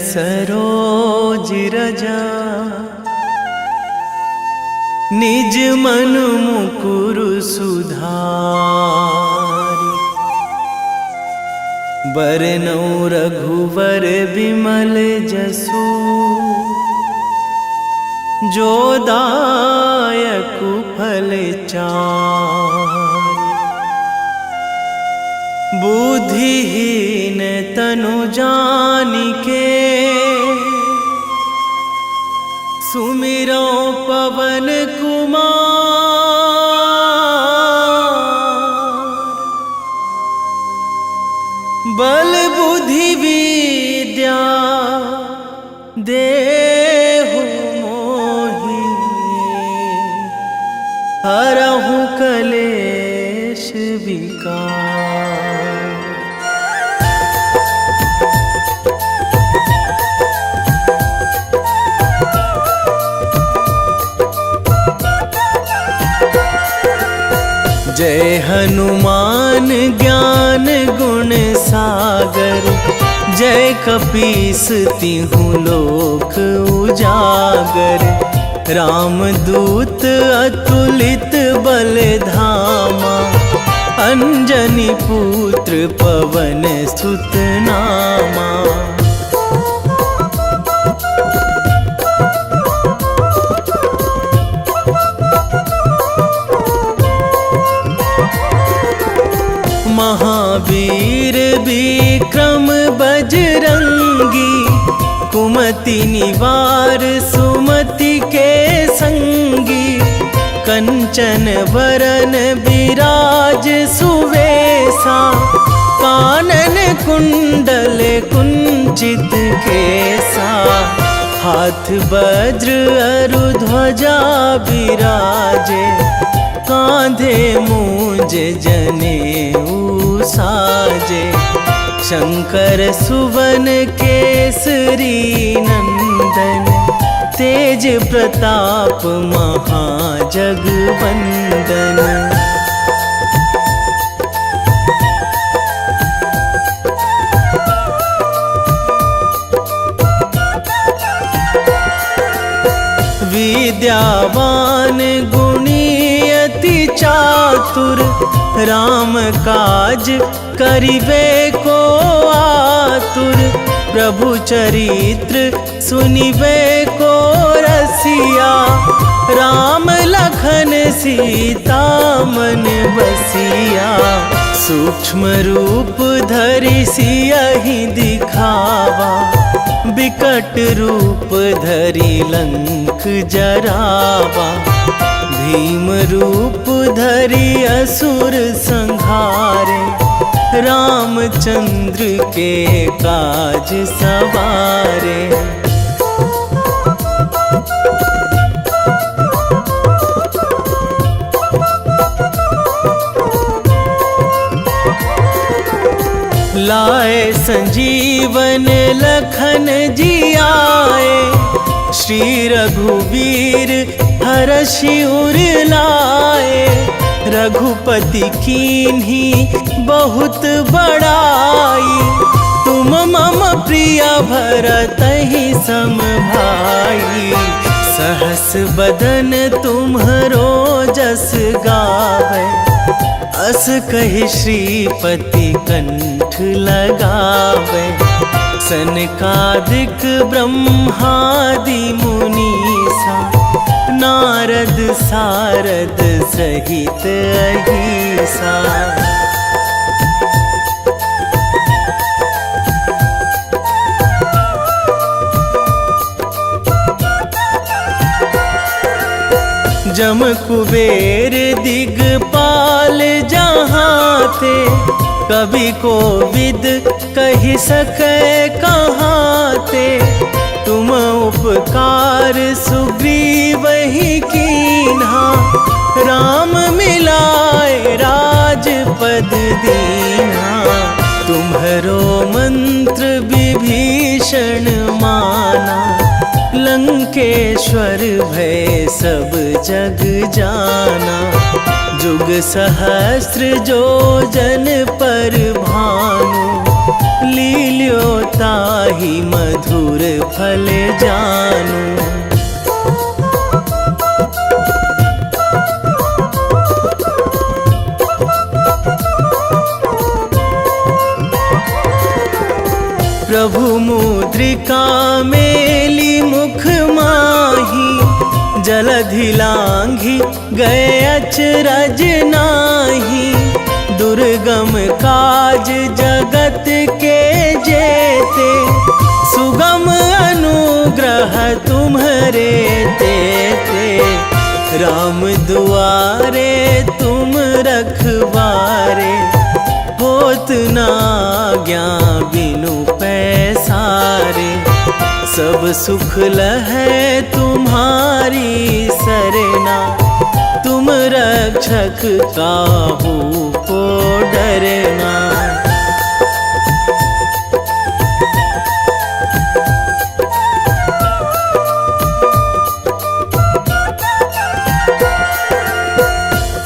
सरोज रजा निज मन मुकुर सुधारि। बरनौ रघुवर विमल जसु जो दायकु फल चारि। बुद्धिहीन तनु जानिके सुमिरो पवन कुमार। बल बुद्धि विद्या देहु मोहि हरहु कलेश विकार। जय हनुमान ज्ञान गुण सागर। जय कपीस तिहु लोक उजागर। रामदूत अतुलित बल धामा। अंजनी पुत्र पवन सुत नामा। महावीर विक्रम बजरंगी। कुमति निवार सुमति के संगी। कंचन वरन विराज सुवेशा। कानन कुंडल कुंचित केसा। हाथ वज्र अरु ध्वजा विराजे। कांधे मूंज जनेऊ साजे। शंकर सुवन केसरी नंदन। तेज प्रताप महाजगवंदन। विद्यावान गुणी अति चातुर। राम काज करिबे को आतुर। प्रभु चरित्र सुनिबे को रसिया। राम लखन सीता मन बसिया। सूक्ष्म रूप धरि सियहि दिखावा। विकट रूप धरि लंक जरावा। भीम रूप धरि असुर संहारे। रामचंद्र के काज सवारे। लाए संजीवन लखन जियाए। श्री रघुवीर हरषि उर लाए। रघुपति कीन्ही बहुत बड़ाई। तुम मम प्रिय भरतहि सम भाई। सहस बदन तुम्हरो जस गावै। अस कहि श्रीपति कंठ लगावै। सनकादिक ब्रह्मादि मुनीसा। नारद सारद सहित अहिसा। जम कुबेर दिगपाल जहाँ थे। कवि कोविद कहि सकै कहाँ ते। तुम उपकार सुग्रीवहि कीन्हा। राम मिलाए राजपद दीन्हा। तुम्हरो मंत्र विभीषण माना। लंकेश्वर भय सब जग जाना। जुग सहस्र जो जन पर भानु। लील्यो ताहि मधुर फल जानू। प्रभु मुद्रिका मेली मुख माही, जलधि लांघी गए अचरज नाही। दुर्गम काज जगत के जेते, सुगम अनुग्रह तुम्हरे तेते। राम दुआरे तुम रखवारे, होत ना आज्ञा बिनु पैसारे। सब सुख लहै तुम्हारी सरना, तुम रक्षक काहू को डरना।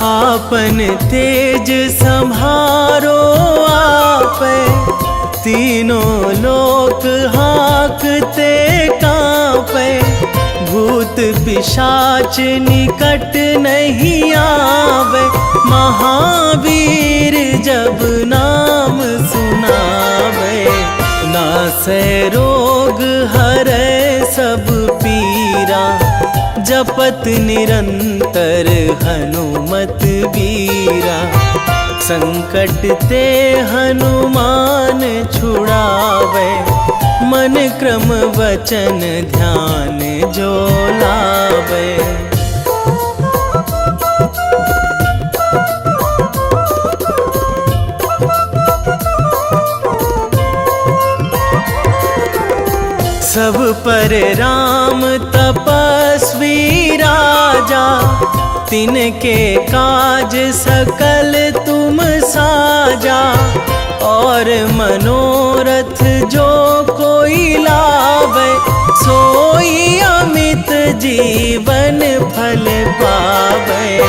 आपन तेज संभारो आपै, तीनों लोक हाकते कांपै। भूत पिशाच निकट नहीं आवे, महावीर जब नाम सुनावे। नासै रोग हरै सब पीरा, जपत निरंतर हनुमत बीरा। संकट ते हनुमान छुड़ावे, मन क्रम वचन ध्यान जो लावे। सब पर राम तपस्वी राजा, तिनके काज सकल तुम साजा। और मनोरथ जो कोई लावे, सोई अमित जीवन फल पावे।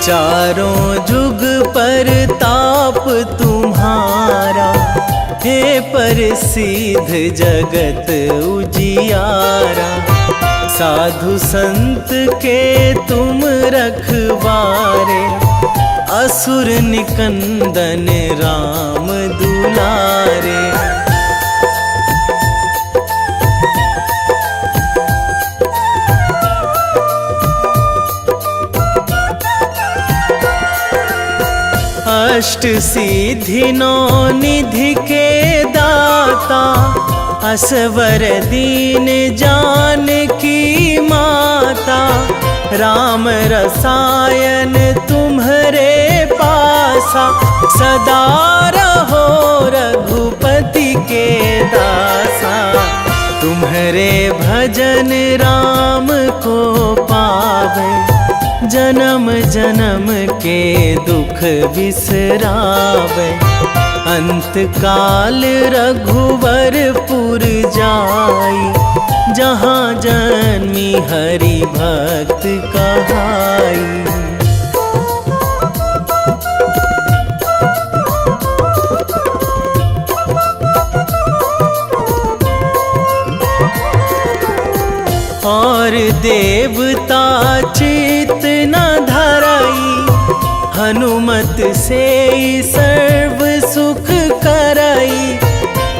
चारों जुग पर ताप तुम्हारा, हे प्रसिद्ध जगत उजियारा। साधु संत के तुम रखवारे, असुर निकंदन राम दुलारे। अष्ट सिद्धि नौ निधि के दाता, असवर दीन जानकी माता। राम रसायन तुम्हरे पासा, सदा रहो रघुपति के दासा। तुम्हरे भजन राम को पावे, जन्म जन्म के दुख बिसरावे। अंत काल रघुवरपुर जाई, जहाँ जन्मी हरि भक्त कहाई। और देवता चित न धराई, हनुमत से सर्व सुख कराई।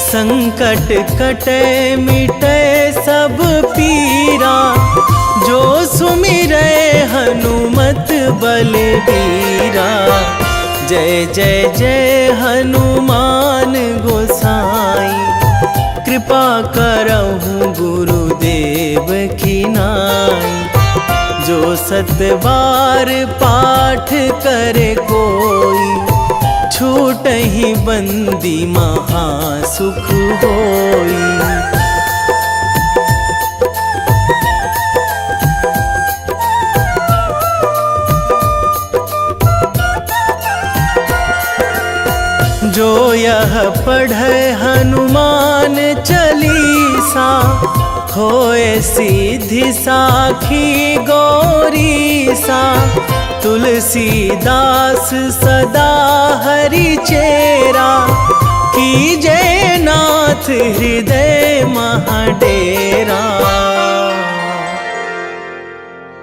संकट कटे मिटे सब पीरा, जो सुमिरै हनुमत बलबीरा। जय जय जय हनुमान गोसाई, कृपा करहु गुरुदेव की नाई। जो सतबार पाठ करे कोई, छूटहि बंदी महासुख होई। जो यह पढ़े हनुमान चालीसा, होए सीधी साखी गौरीसा। तुलसीदास सदा हरि चेरा, कीजे नाथ हृदय महाडेरा,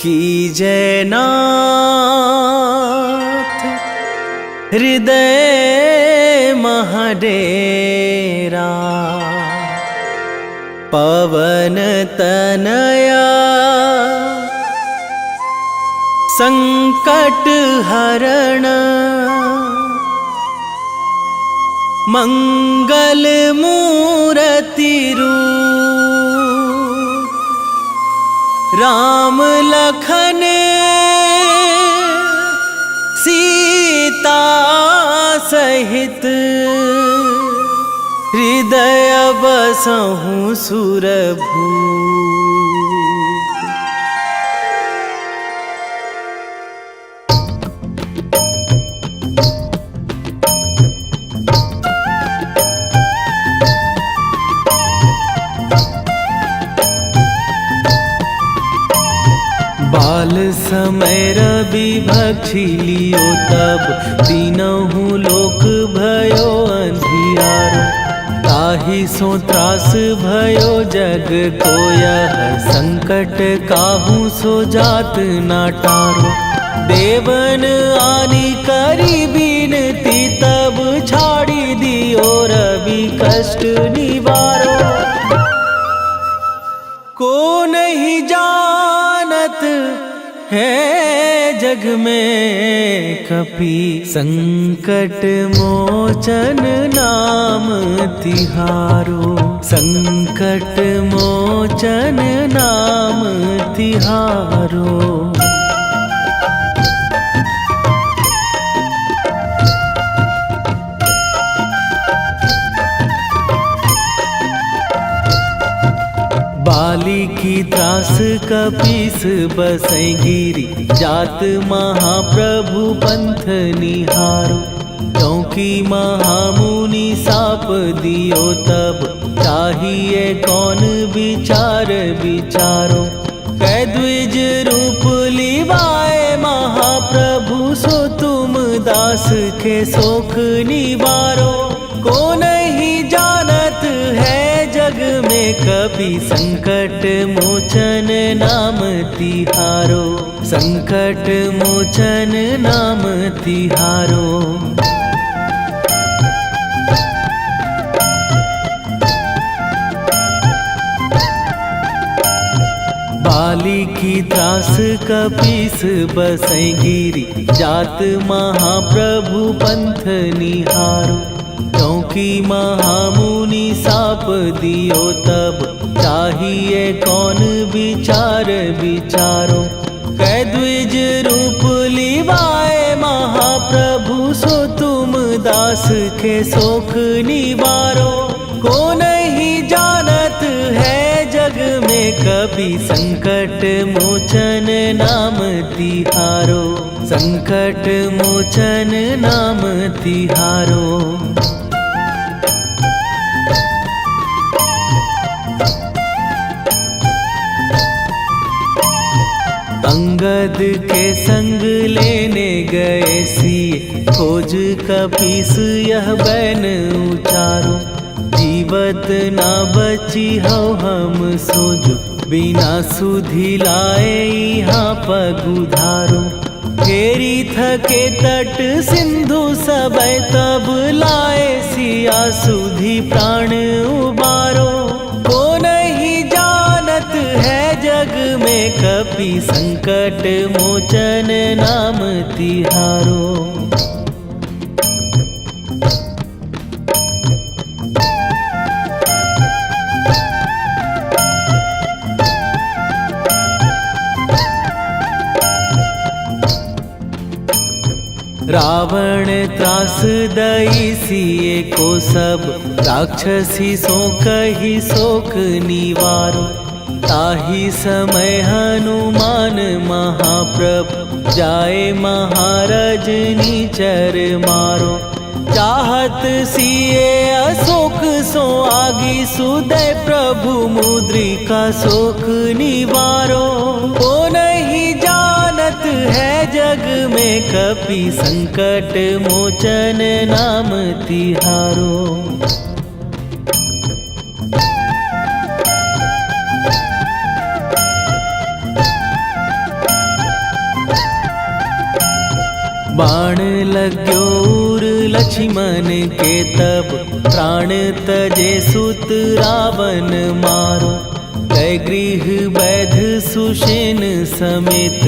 कीजे नाथ हृदय महाडेरा। पवन तनया संकट हरण, मंगल मूर्ति रूप, राम लखन सीता सहित, हृदय बसहु सुरभूप। बाल समय रवि भक्षी लियो तब, तीनहु लोक भयो अंधियारो। ताहि सो त्रास भयो जग को यह, संकट काहू सो जात ना टारो। देवन आनी करी बिनती तब, छाड़ी दियो रवि कष्ट निवारो। को नहीं जानत है जग में कपि, संकट मोचन नाम तिहारो। संकट मोचन नाम तिहारो। बाली की त्रास कपीस बसै गिरी, जात महाप्रभु पंथ निहारो। क्योंकि महामुनि साप दियो तब, चाहिए कौन विचार विचारो। कै द्विज रूप लिवाए महाप्रभु, सो तुम दास के शोक निवारो। को नहीं जानत है जग में कपि, संकट मोचन नाम तिहारो। संकट मोचन नाम तिहारो। बाली की त्रास कपीस बसै गिरी, जात महाप्रभु पंथ निहारो। क्योंकि महामुनि साप दियो तब, चाहिए कौन विचार विचारो। कै द्विज रूप लिवाए महाप्रभु, सो तुम दास के शोक निवारो। को नहीं जानत है जग में कपि, संकट मोचन नाम तिहारो। संकट मोचन नाम तिहारो। अंगद के संग लेने गए सिए, खोज कपीस यह बैन उचारो। जीवत ना बची हो हम सोजो, बिना सुधि लाए यहाँ पगुधारो। फेरी थके तट सिंधु सबय, तब लाए सिया सुधि प्राण उबारो। को नहीं जानत है जग में कपि, संकट मोचन नाम तिहारो। रावण त्रास दई सिए को सब, राक्षसी सो कही शोक निवारो। ताहि समय हनुमान महाप्रभु, जाए महाराज नीचर मारो। चाहत सिए अशोक सो आगी, सुदय प्रभु मुद्रिका शोक निवारो। को नहीं जानत है जग में कपि संकट मोचन नाम तिहारो। बाण लाग्यो उर लक्ष्मण के तब प्राण तजे सुत रावण मारो। कै गृह वैध सुषेण समेत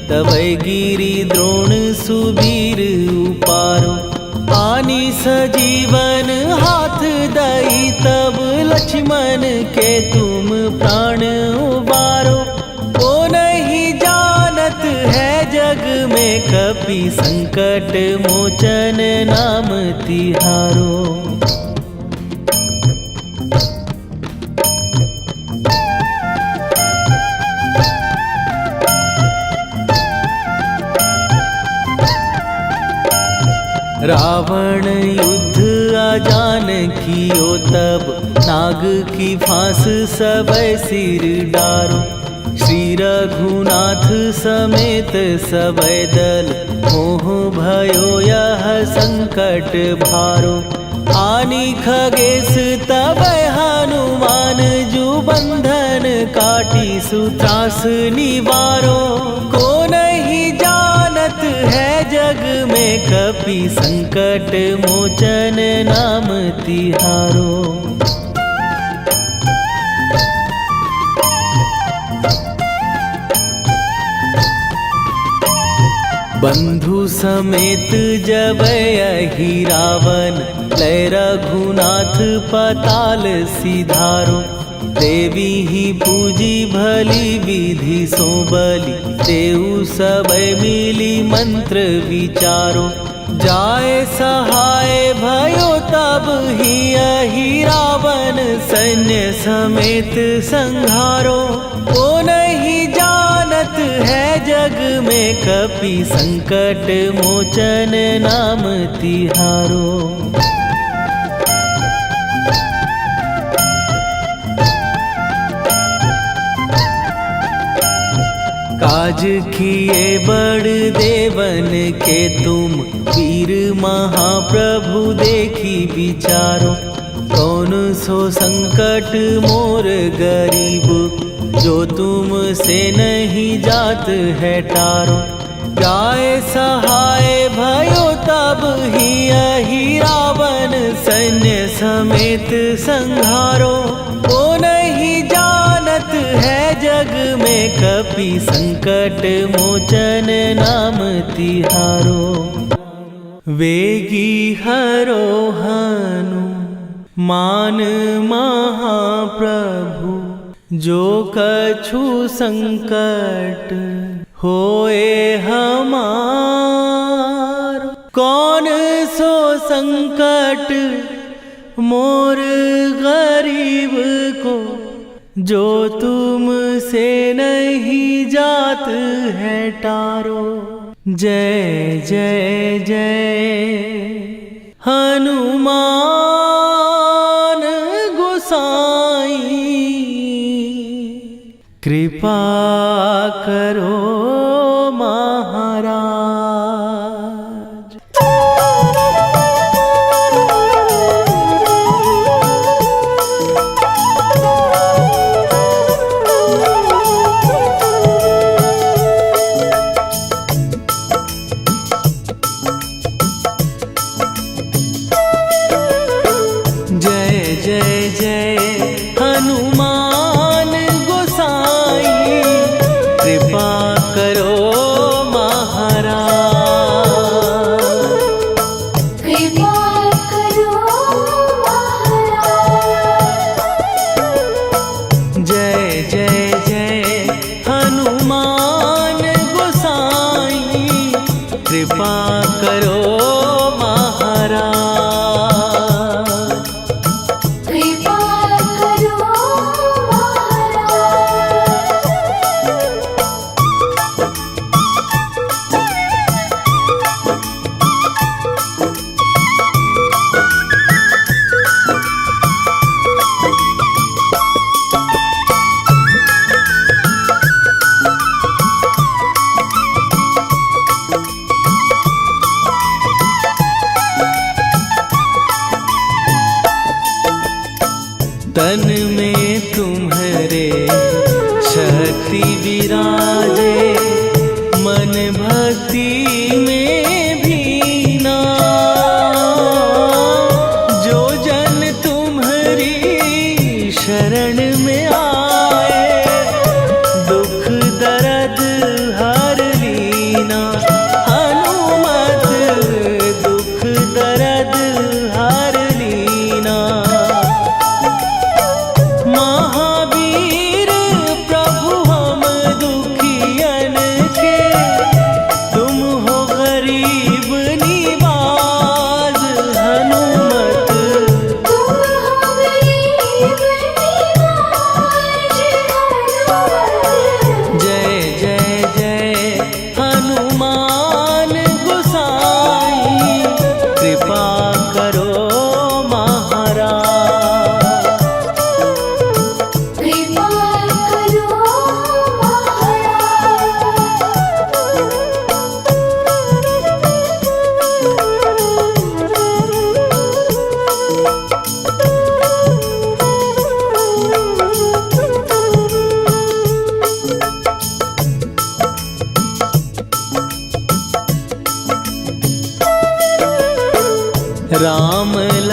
तबै गिरि द्रोण सुबीर उपारो। आनी सजीवन हाथ दई तब लक्ष्मण के तुम प्राण उबारो। ओ नहीं जानत है जग में कपि संकट मोचन नाम तिहारो। रावण युद्ध आजान कियो तब नाग की फांस सबै सिर डारो। श्री रघुनाथ समेत सबै दल मोह भयो यह संकट भारो। आनी खगेश तबै हनुमान जु बंधन काटी सुत्रास निवारो। को नहीं जानत है जग में कपि संकट मोचन नाम तिहारो। बंधु समेत जबै अहि रावण लय रघुनाथ पताल सिधारो। देवी ही पूजी भली विधि सो बलि तेउ सबै मिली मंत्र विचारो। जाय सहाय भयो तब ही अहि रावण सैन्य समेत संहारो। ओ नहीं जानत है जग में कपि संकट मोचन नाम तिहारो। काज किए बड़ देवन के तुम वीर महाप्रभु देखी विचारो। कौन सो संकट मोर गरीब जो तुम से नहीं जात है टारो। जाय सहाय भयो तब ही अहि रावण सैन्य समेत संहारो। ओ नहीं जानत है जग में कपि संकट मोचन नाम तिहारो। वेगी हरो हनु मान महाप्रभु जो कछु संकट होए हमार। कौन सो संकट मोर गरीब को जो तुम से नहीं जात है टारो। जय जय जय हनुमान गोसाई कृपा करो महाराज। कृपा कर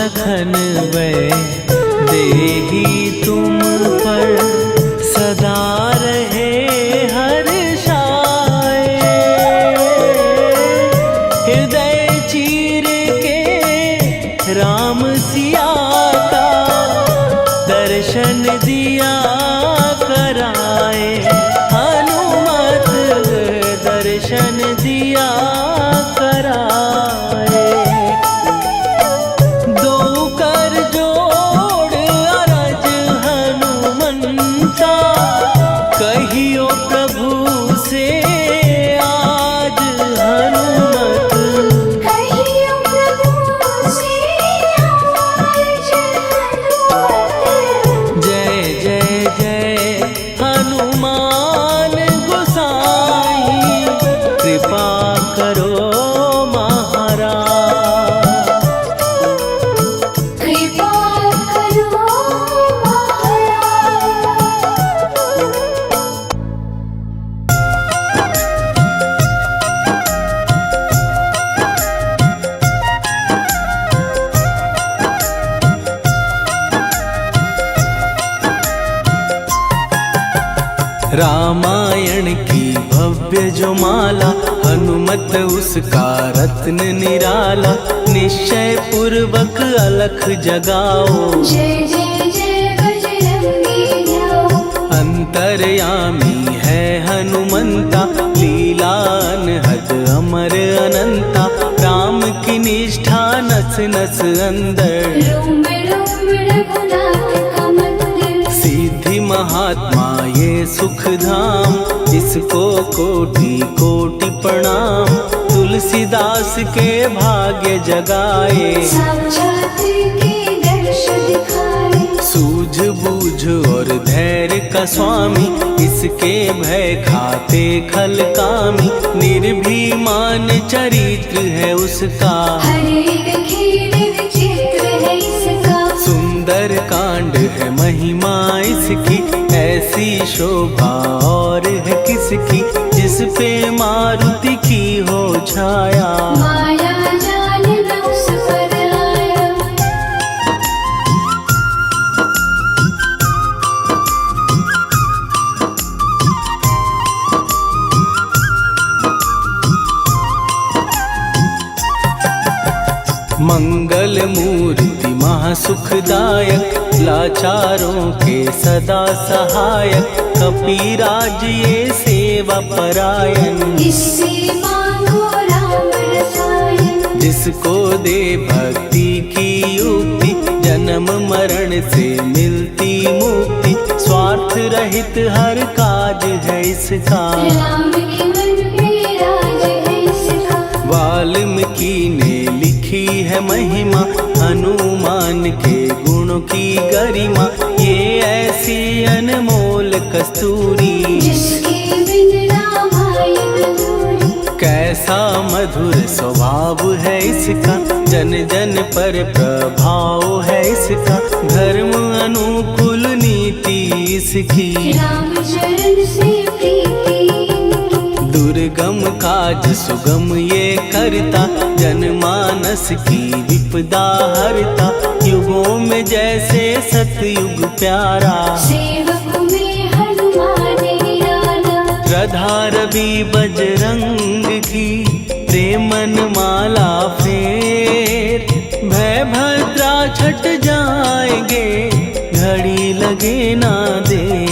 लखन वै देही तुम पर सदा रहे हर्षाए। हृदय चीर के राम सिया का दर्शन दिया कराए। हनुमत दर्शन दिया कराए। दो कर जोड़ अरज हनुमंता कहियो प्रभु से आज हनुमत। कहियो प्रभु से आज हनुमत। जय जय जय हनुमान गोसाई कृपा करो महाराज। कृपा करो महाराज। रामायण की भव्य जो माला हनुमत उसका रत्न निराला। निश्चय पूर्वक अलख जगाओ जय जय जय बजरंगी जाओ। अंतर्यामी है हनुमंता लीला अनहद अमर अनंता। राम की निष्ठा नस नस अंदर रोम रोम रघुनाथ का मंदिर। सिद्धि महात्मा ये सुख धाम इसको कोटि कोटि प्रणाम। तुलसीदास के भाग्य जगाए साक्षात के दर्श दिखाए। सूझ बूझ और धैर्य का स्वामी इसके भय खाते खल कामी। निर्भीमान चरित्र है उसका हर एक खेल विचित्र है इसका। सुंदर कांड है महिमा इसकी। ऐसी शोभा और है किसकी जिस पे मारुति की हो छाया। माया जाल न उस पर आया। मंगल मूर्ति महासुखदायक लाचारों के सदा सहायक। कपीराज ये सेवा परायण इससे मांगो राम रसायन। जिसको दे भक्ति की युक्ति जन्म मरण से मिलती मुक्ति। स्वार्थ रहित हर काज है इसका राम के मन में राज है इसका। वाल्मीकि ने लिखी है महिमा हनुमान के गुणों की गरिमा। ये ऐसी अनमोल कस्तूरी जिसके बिन रामायण अधूरी। कैसा मधुर स्वभाव है इसका जन जन पर प्रभाव है इसका। धर्म अनुकूल नीति इसकी राम चरण से प्रीति। दुर्गम काज सुगम ये करता जनमानस की विपदा हरता। युगों में जैसे सतयुग प्यारा सेवक में हनुमान निराला। श्रद्धा रवि बजरंग की प्रेमन माला फेर। भय भद्रा छट जाएंगे घड़ी लगे ना देर।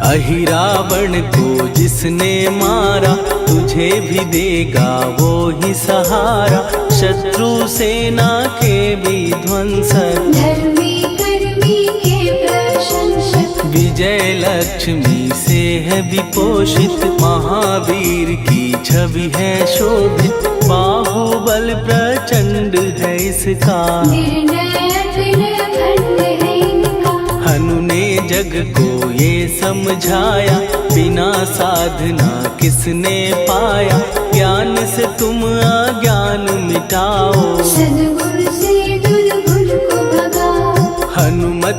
अहिरावण को जिसने मारा तुझे भी देगा वो ही सहारा। शत्रु सेना के विध्वंसक धर्मी कर्मी के प्रशंसक। विजय लक्ष्मी से है विपोषित। महावीर की छवि है शोभित। बाहुबल प्रचंड है इसका निर्णयक निर्भंड है इनका। हनु ने जग को ये समझाया बिना साधना किसने पाया। ज्ञान से तुम अज्ञान मिटाओ सद्गुण से दुर्गुण को भगाओ।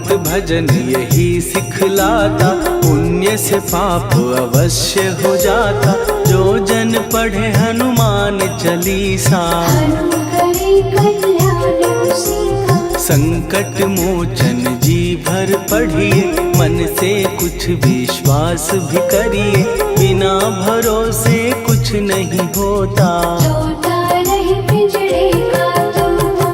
हनुमत भजन यही सिखलाता, पुण्य से पाप अवश्य हो जाता। जो जन पढ़े हनुमान चालीसा, हनुम करे कल्याण उसी का। संकट मोचन जी भर पढ़िए, मन से कुछ विश्वास भी करिए। बिना भरोसे कुछ नहीं होता, तोता रहे पिंजरे का तोता।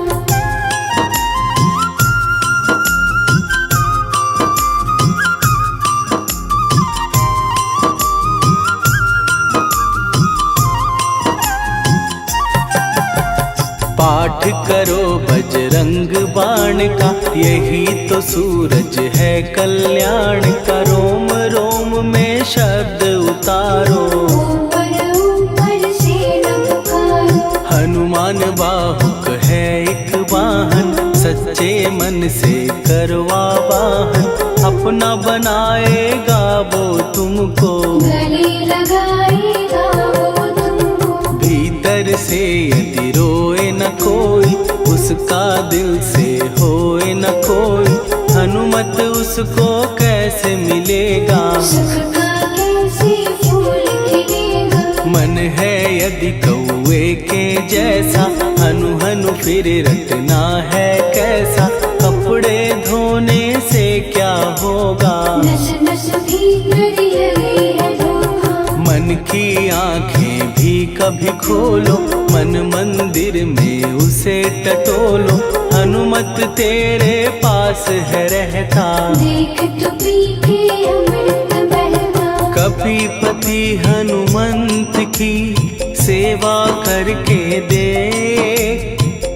पाठ करो बजरंग बाण का, यही तो सूरज है कल्याण का। रोम रोम में शब्द उतारो, ऊपर ऊपर से न पुकारो। हनुमान बाहुक है एक वाहन, सच्चे मन से करवा वाहन। अपना बनाएगा वो तुमको, गले लगाएगा वो तुमको। भीतर से यदि रोए न कोई, उसका दिल से होए न कोई। हनुमत उसको कैसे मिलेगा, सुख का कैसे फूल खिलेगा। मन है यदि कौए के जैसा, हनु हनु फिर रटना है कैसा। कपड़े धोने से क्या होगा, नस नस भीतर लगी है धोखा। मन की आंखें भी कभी खोलो, मन मंदिर में उसे टटोलो। हनुमत तेरे पास है रहता, देख तो पी के अमृत बहता। कपीपति हनुमंत की सेवा करके दे,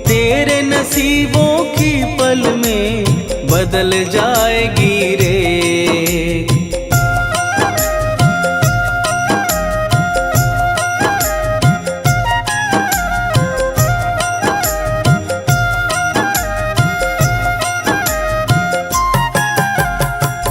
तेरे नसीबों की पल में बदल जाएगी रे।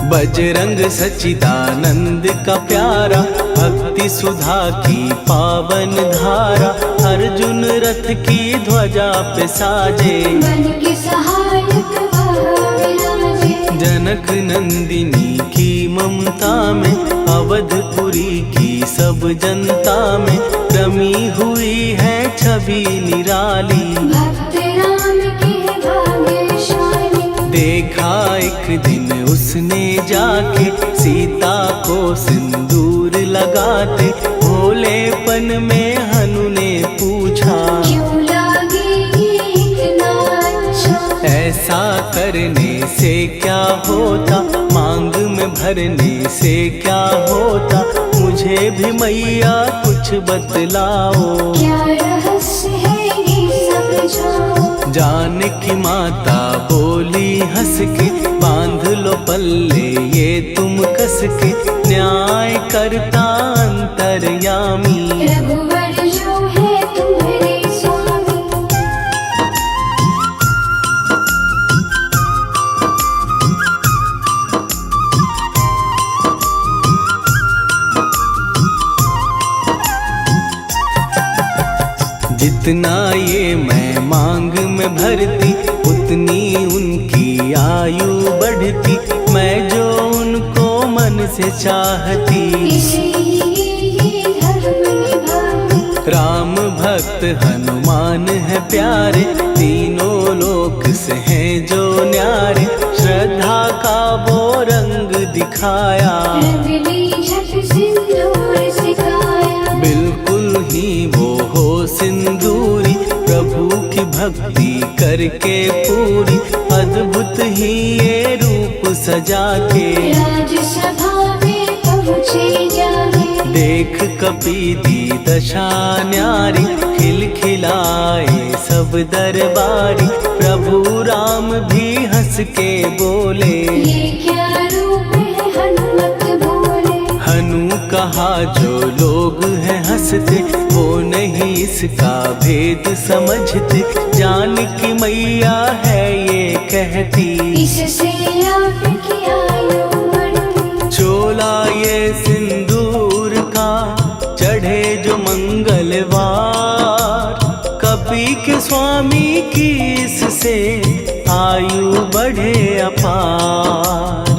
बजरंग सच्चिदानंद का प्यारा, भक्ति सुधा की पावन धारा। अर्जुन रथ की ध्वजा पे साजे, मन के सहायक वह विराजे। जनक नंदिनी की ममता में, अवधपुरी की सब जनता में रमी हुई है छवि निराली। भक्त राम के भाग्यशाली, देखा एक दिन उसने जाके सीता को सिंदूर लगाते। भोलेपन में हनु ने पूछा, क्यों लागे ये इतना अच्छा। ऐसा करने से क्या होता, मांग में भरने से क्या होता। मुझे भी मैया कुछ बतलाओ, क्या रहस्य है ये समझाओ। जानकी माता बोली हंस के, बांध लो पल्ले ये तुम कस के। न्याय करता अंतर्यामी, रघुवर जो है तुम्हारे स्वामी। जितना ये मैं मांग में भरती, उतनी उनकी आयु बढ़ती। मैं जो उनको मन से चाहती, इसलिए ये धर्म निभाती। राम भक्त हनुमान है प्यारे, तीनों लोक से हैं जो न्यारे। श्रद्धा का वो रंग दिखाया, रंगली झट सिंदूर सिखाया। बिल्कुल ही वो हो सिंदूरी, प्रभु की भक्ति करके पूरी। अद्भुत ही ये रूप सजा के, राजसभा में पहुँचे जाके। देख कपीदी दशा न्यारी, खिलखिलाए सब दरबारी। प्रभु राम भी हंस के बोले, ये क्या रूप है हनुमत बोले। हनु कहा जो लोग हैं हंसते, वो नहीं इसका भेद समझते। जानकी मैया है ये कहती, इससे आपकी आयु बढ़ती। चोला ये सिंदूर का चढ़े जो मंगलवार। कपी के स्वामी की इससे आयु बढ़े अपार।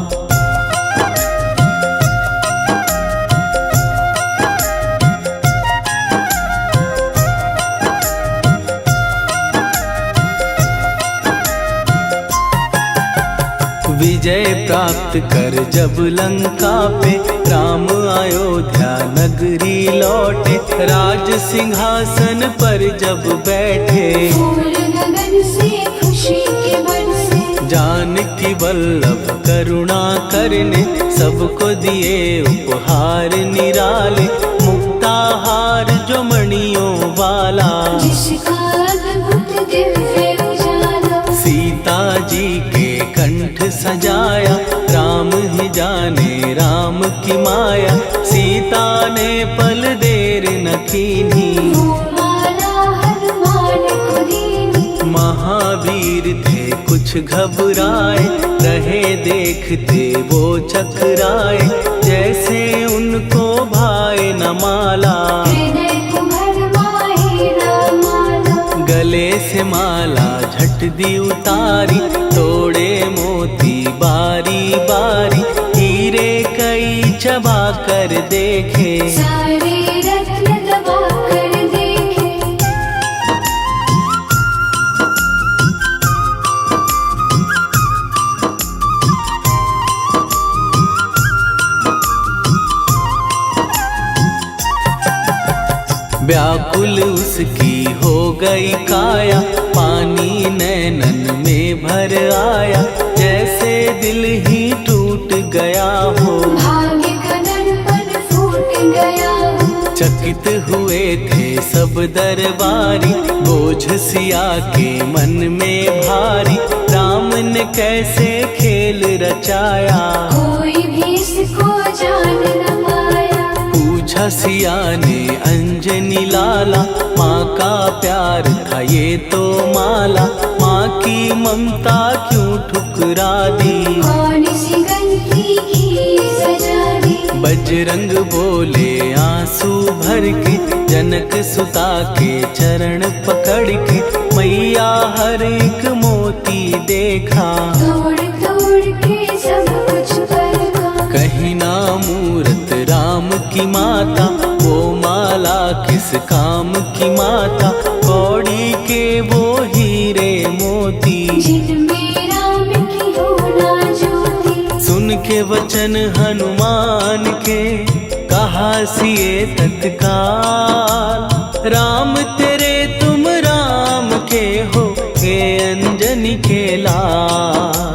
विजय प्राप्त कर जब लंका पे राम अयोध्या नगरी लौटे, राज सिंहासन पर जब बैठे, फूल गगन से खुशी के बरसे, जानकी वल्लभ करुणा करने सबको दिए उपहार निराले, मुक्ताहार जो मणियों वाला, जिसका अद्भुत दिव्य उजाला, सीता जी के कंठ सजाया, राम ही जाने राम की माया, सीता ने पल देर न कीन्ही, वो माला हनुमान को दीनी। महावीर थे कुछ घबराए, रहे देखते वो चकराए, जैसे उनको भाए न माला, हृदय को भरमाए न माला, गले से माला झट दी उतारी, तोड़े मोती बारी बारी, हीरे कई चबा कर देखे, सारे रत्न दबा कर देखे। व्याकुल उसकी हो गई काया, पानी नैनन में भर आया, जैसे दिल ही टूट गया हो, भाग्य का दर्पण फूट गया हो, चकित हुए थे सब दरबारी, बोझ सिया के मन में भारी, राम ने कैसे खेल रचाया, कोई भी इसको जान न पाया। पूछा सिया ने अंजनी लाला, माँ का प्यार था ये तो माला, माँ की ममता क्यों ठुकरा दी, कौन सी गलती की सजा दी। बजरंग बोले आंसू भर के, जनक सुता के चरण पकड़ के, मैया हर एक मोती देखा, तोड़ तोड़ के सब कुछ परखा। कहीं ना मूरत राम की माता, वो माला किस काम की माता, कौड़ी के वो हीरे मोती, जिनमें राम की हो ना ज्योति। सुन के वचन हनुमान के, कहा सिए तत्काल, राम तेरे तुम राम के हो, के अंजनी के लाल।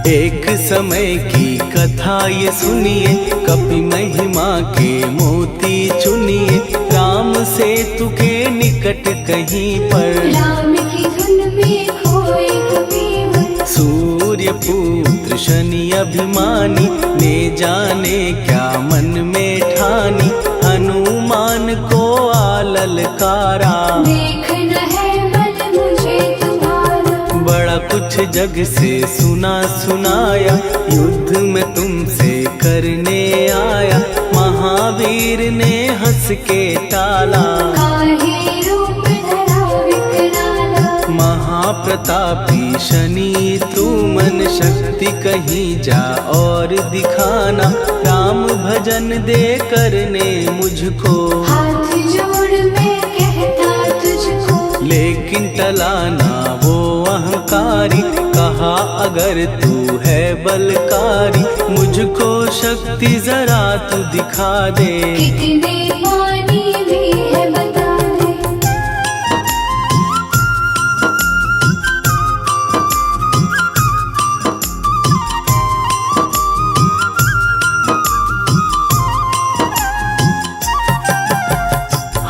एक समय की कथा ये सुनिए, कपि महिमा के मोती चुनिए, राम सेतु के निकट कहीं पर, राम की धुन में खोए कबीर। सूर्य पुत्र शनि अभिमानी, ने जाने क्या मन में ठानी, हनुमान को आललकारा, देखना है बल मुझे तुम्हारा। बड़ा कुछ जग से सुना सुनाया, युद्ध में तुमसे करने आया, महावीर ने हंस के टाला, काहे रूप धरा विकराला। महाप्रतापी शनि तू मन शक्ति कहीं जा और दिखाना, राम भजन दे करने मुझको, हाथ जोड़ मैं कहता तुझको। लेकिन टलाना वो अहंकारी, कहा अगर तू है बलकारी, मुझको शक्ति जरा तू दिखा दे, कितने पानी भी है बता दे।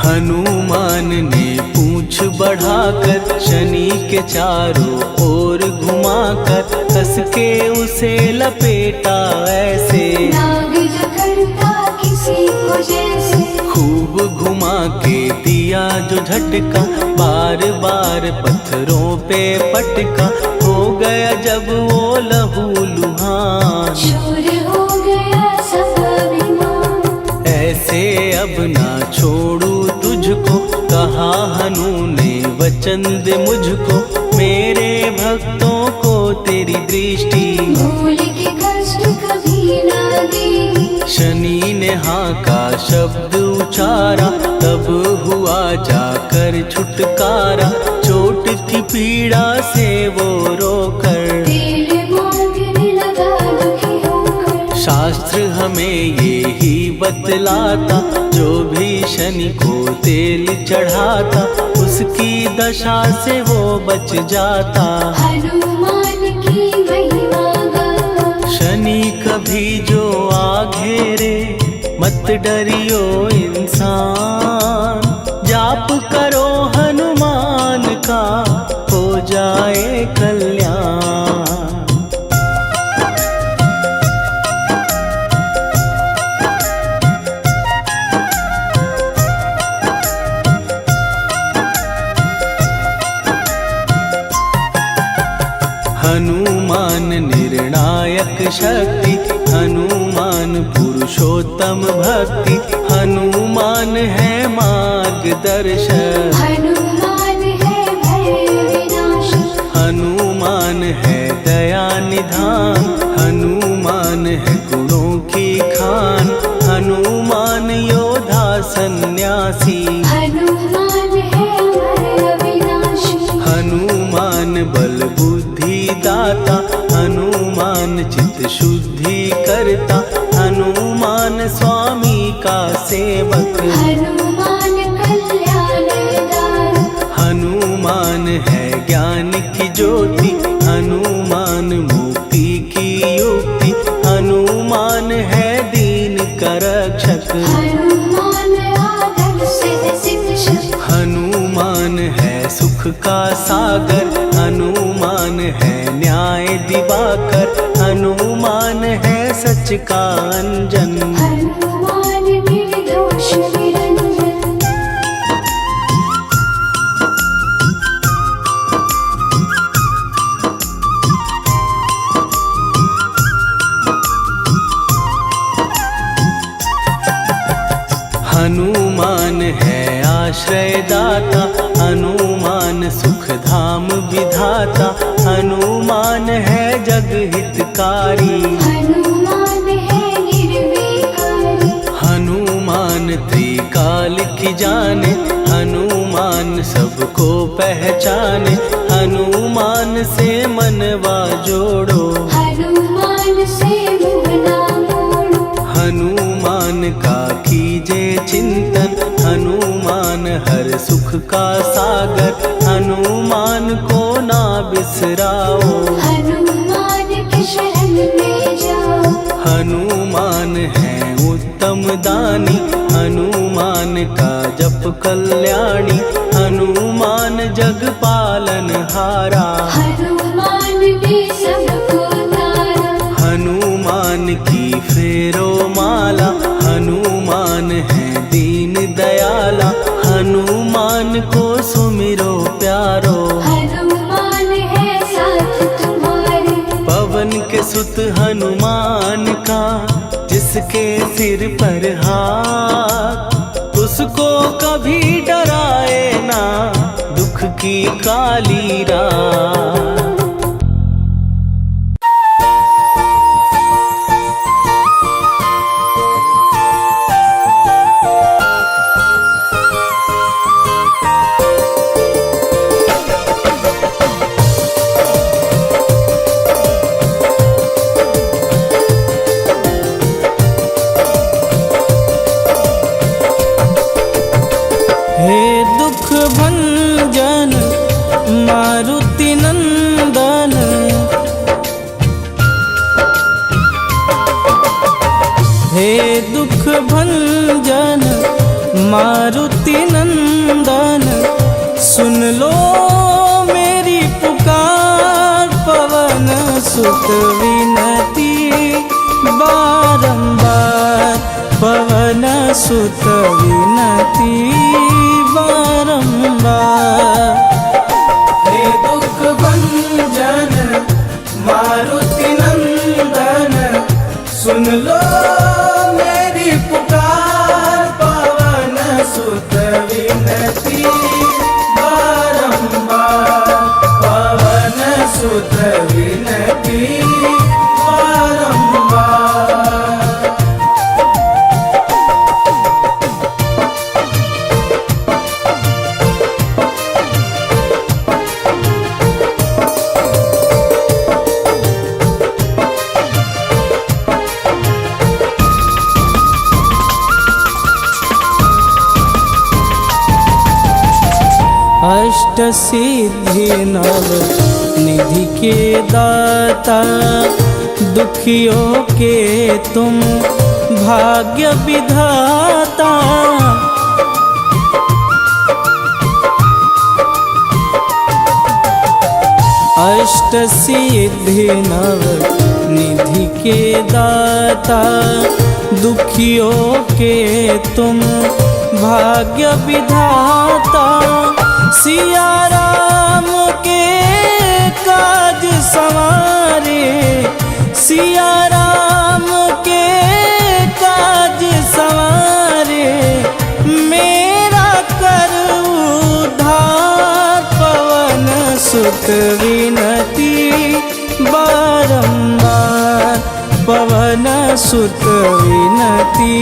हनुमान ने पूंछ बढ़ाकर, शनि के चारों ओर घुमाकर, कस के उसे लपेटा ऐसे, नाग जो करता किसी को जैसे। खूब घुमा के दिया जो झटका, बार बार पत्थरों पे पटका, हो गया जब वो लहू लुहान, चूर हो गया सब अभिमान। ऐसे अब ना छोड़ू तुझको, कहा हनु ने वचन दे मुझको। मेरे भक्तों को तेरी दृष्टि, भूल के कष्ट कभी ना देगी। शनि ने हाँ का शब्द उचारा, तब हुआ जाकर छुटकारा। चोट की पीड़ा से वो रोकर, तेल मांगने लगा दुखी होकर। शास्त्र हमें ये ही बतलाता, जो भी शनि को तेल चढ़ाता, उसकी दशा से वो बच जाता। हनुमान की महिमा गाता। शनि कभी जो आ घेरे, मत डरियो इंसान। जाप करो हनुमान का, हो जाए कल्याण। हनुमान निर्णायक शक्ति, हनुमान पुरुषोत्तम भक्ति। हनुमान है मार्गदर्शक, हनुमान है भय विनाशक। हनुमान है दया निधान। हनुमान है गुणों की खान, हनुमान योद्धा सन्यासी। हनुमान है भय विनाशी। हनुमान बल बुद्धि दाता, हनुमान चित्त शुद्धि करता। हनुमान स्वामी का सेवक, हनुमान कल्याणदायक। हनुमान है ज्ञान की ज्योति। हनुमान मुक्ति की युक्ति, हनुमान है दीन का रक्षक। हनुमान आदर से शिक्षक। हनुमान है सुख का सागर, हनुमान है न्याय दिवाकर। हनुमान है सच का अंजन, हनुमान निर्दोष निरंजन। हनुमान है आश्रय दाता, हनुमान सुख धाम विधाता। हनुमान है जग हितकारी, हनुमान है निर्विकारी। हनुमान त्रिकाल की जाने। हनुमान सबको पहचाने, हनुमान से मनवा जोड़ो। हनुमान से मुँह ना मोड़ो। हनुमान का कीजे चिंतन, हनुमान हर सुख का सागर। हनुमान को ना बिसराओ, हनुमान के शरण में जाओ। हनुमान है उत्तम दानी, हनुमान का जप कल्याणी। हनुमान जग पालन हारा, हनुमान ने सबको तारा। हनुमान की फेरो माला। हनुमान है दीन दयाला, हनुमान को सुमिरो प्यारो। हनुमान है साथ तुम्हारे। पवन के सुत हनुमान का, जिसके सिर पर हाथ, उसको कभी डराए ना दुख की काली रात। हे दुख भंजन मारुति नंदन, हे दुख भंजन मारुति नंदन। सुन लो मेरी पुकार, पवन सुत विनती बारंबार। पवन सुत विनती बारंबार। हे दुख भंजन सुत विनती बारंबार, पवन सुत विनती बारंबार। अष्ट सिद्धि नव निधि के दाता, दुखियों के तुम भाग्य विधाता। अष्ट सिद्धि नव निधि के दाता, दुखियों के तुम भाग्य विधाता। सिया राम के काज संवारे, सिया राम के काज संवारे, मेरा कर उद्धार। पवन सुत विनती बारंबार, पवन सुत विनती